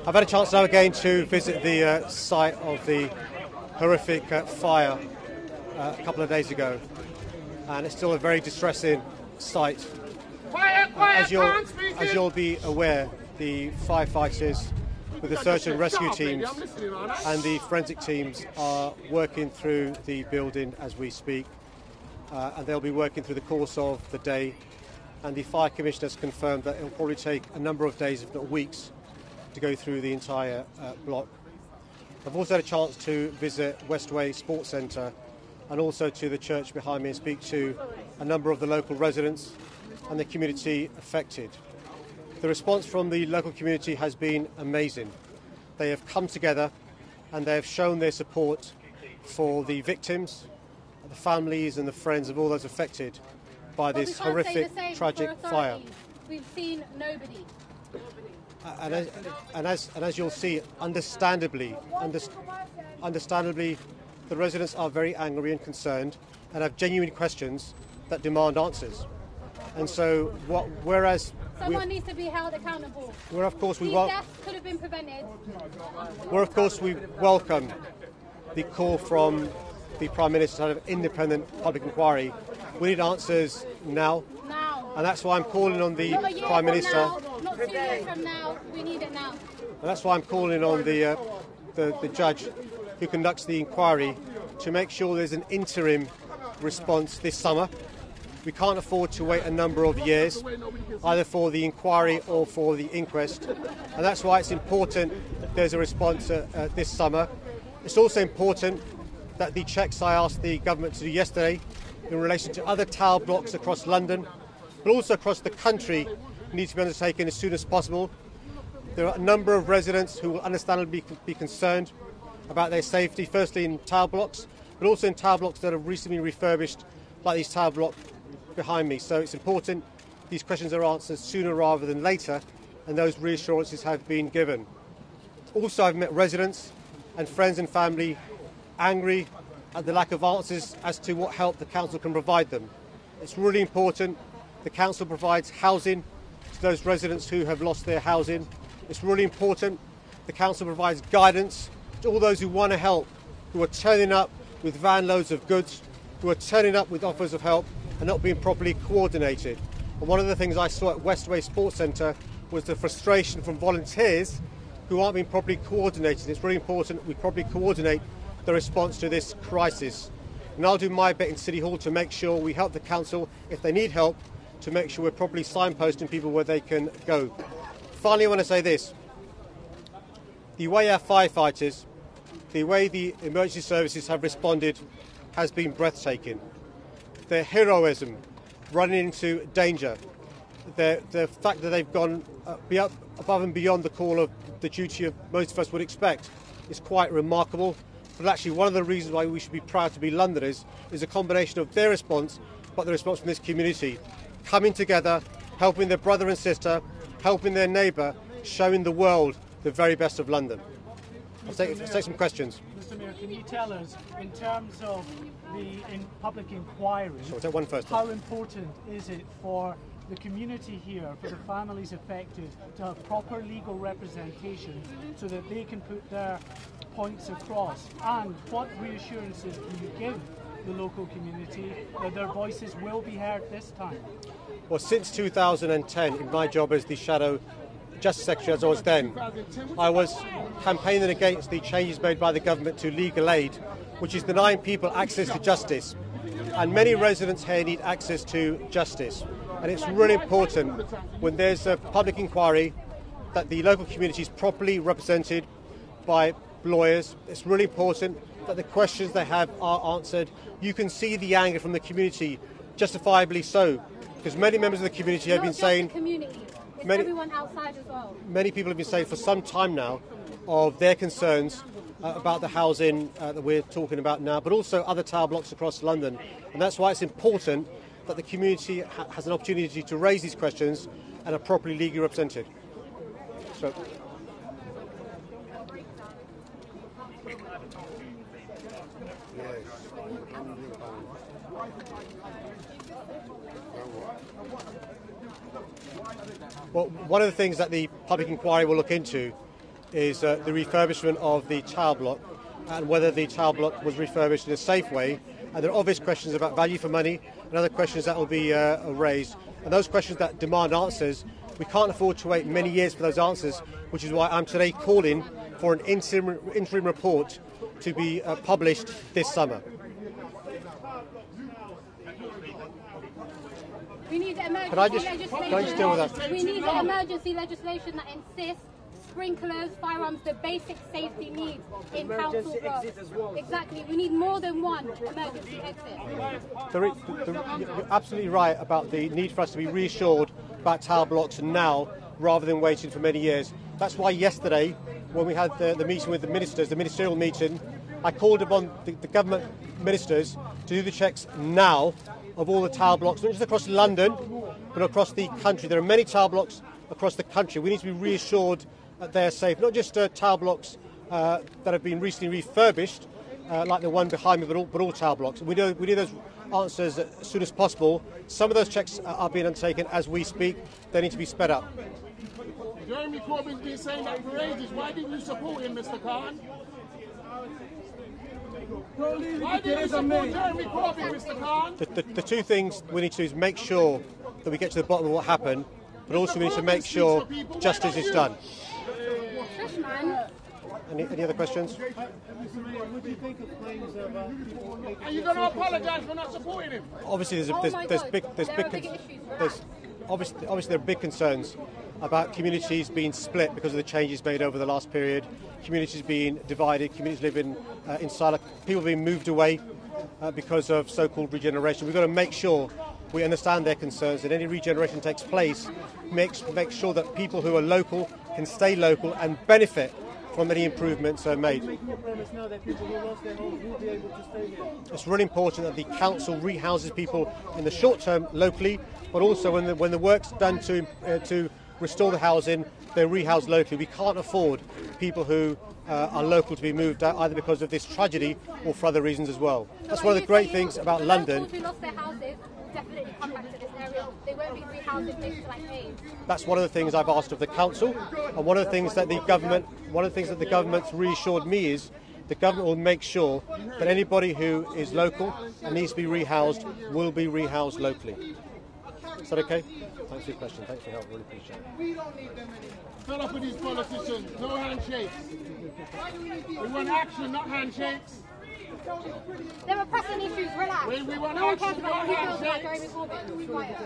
I've had a chance now again to visit the site of the horrific fire a couple of days ago, and it's still a very distressing sight. As you'll be aware, the firefighters with the search and rescue teams and the forensic teams are working through the building as we speak, and they'll be working through the course of the day, and the fire commissioner has confirmed that it will probably take a number of days, if not weeks, to go through the entire block. I've also had a chance to visit Westway Sports Centre and also to the church behind me and speak to a number of the local residents and the community affected. The response from the local community has been amazing. They have come together and they have shown their support for the victims, the families and the friends of all those affected by this horrific, tragic fire. We've seen nobody. And as you'll see, understandably, the residents are very angry and concerned and have genuine questions that demand answers. And so, whereas someone needs to be held accountable. Where of course These deaths could have been prevented. Where of course we welcome the call from the Prime Minister to have an independent public inquiry. We need answers now. And that's why I'm calling on the Prime Minister. Not 2 years from now, we need it now. And that's why I'm calling on the judge who conducts the inquiry to make sure there's an interim response this summer. We can't afford to wait a number of years, either for the inquiry or for the inquest. And that's why it's important there's a response this summer. It's also important that the checks I asked the government to do yesterday in relation to other tower blocks across London, but also across the country, need to be undertaken as soon as possible. There are a number of residents who will understandably be concerned about their safety, firstly in tower blocks, but also in tower blocks that have recently been refurbished, like these tower blocks behind me. So it's important these questions are answered sooner rather than later, and those reassurances have been given. Also, I've met residents and friends and family angry at the lack of answers as to what help the council can provide them. It's really important the council provides housing to those residents who have lost their housing. It's really important the council provides guidance to all those who want to help, who are turning up with van loads of goods, who are turning up with offers of help and not being properly coordinated. And one of the things I saw at Westway Sports Centre was the frustration from volunteers who aren't being properly coordinated. It's really important we properly coordinate the response to this crisis. And I'll do my bit in City Hall to make sure we help the council, if they need help, to make sure we're properly signposting people where they can go. Finally, I want to say this. The way our firefighters, the way the emergency services have responded has been breathtaking. Their heroism, running into danger, the fact that they've gone above and beyond the call of the duty of most of us would expect is quite remarkable. But actually one of the reasons why we should be proud to be Londoners is a combination of their response, but the response from this community, coming together, helping their brother and sister, helping their neighbour, showing the world the very best of London. Let's take some questions. Mr. Mayor, can you tell us, in terms of the public inquiry, Sure, we'll take one first. How important is it for the community here, for the families affected, to have proper legal representation so that they can put their points across? And what reassurances can you give the local community that their voices will be heard this time? Well, since 2010, in my job as the Shadow Justice Secretary, as I was then, I was campaigning against the changes made by the government to legal aid, which is denying people access to justice. And many residents here need access to justice. And it's really important when there's a public inquiry that the local community is properly represented by lawyers. It's really important that the questions they have are answered. You can see the anger from the community, justifiably so, because many members of the community have been saying... It's everyone outside as well. Many people have been saying for some time now of their concerns about the housing that we're talking about now, but also other tower blocks across London. And that's why it's important that the community has an opportunity to raise these questions and are properly legally represented. So. Well, one of the things that the public inquiry will look into is the refurbishment of the tower block and whether the tower block was refurbished in a safe way. And there are obvious questions about value for money and other questions that will be raised. And those questions that demand answers, we can't afford to wait many years for those answers, which is why I'm today calling for an interim report to be published this summer. We need emergency Can I just deal with that? We need emergency legislation that insists sprinklers, firearms, the basic safety needs in council blocks. Exactly. We need more than one emergency exit. You're absolutely right about the need for us to be reassured about tower blocks now rather than waiting for many years. That's why yesterday, when we had the meeting with the ministers, the ministerial meeting, I called upon the government ministers to do the checks now of all the tower blocks, not just across London, but across the country. There are many tower blocks across the country. We need to be reassured that they're safe, not just tower blocks that have been recently refurbished, like the one behind me, but all tower blocks. We need those answers as soon as possible. Some of those checks are being undertaken as we speak. They need to be sped up. Jeremy Corbyn's been saying that for ages. Why didn't you support him, Mr. Khan? Why didn't you support Jeremy Corbyn, Mr. Khan? The two things we need to do is make sure that we get to the bottom of what happened, but also we need to make sure justice is done. Any other questions? Are you going to apologise for not supporting him? Obviously, obviously there are big concerns about communities being split because of the changes made over the last period, communities being divided, communities living in silo, people being moved away because of so-called regeneration. We've got to make sure we understand their concerns, and any regeneration takes place, make sure that people who are local can stay local and benefit from any improvements made. It's really important that the council rehouses people in the short term locally, but also when the work's done to restore the housing, they're rehoused locally. We can't afford people who are local to be moved out either because of this tragedy or for other reasons as well. That's one of the great things about London. Locals who lost their houses definitely come back to this area. They won't be rehoused in places like Hayes. That's one of the things I've asked of the council, and one of the things that the government's reassured me is the government will make sure that anybody who is local and needs to be rehoused will be rehoused locally. Is that okay? Thanks for your question. Thanks for your help. Really appreciate it. We don't need them anymore. Fill up with these politicians. No handshakes. We want action, not handshakes. There are pressing issues. Relax. We want No one action, cares about not who feels like handshakes. Jeremy Corbyn. Be quiet.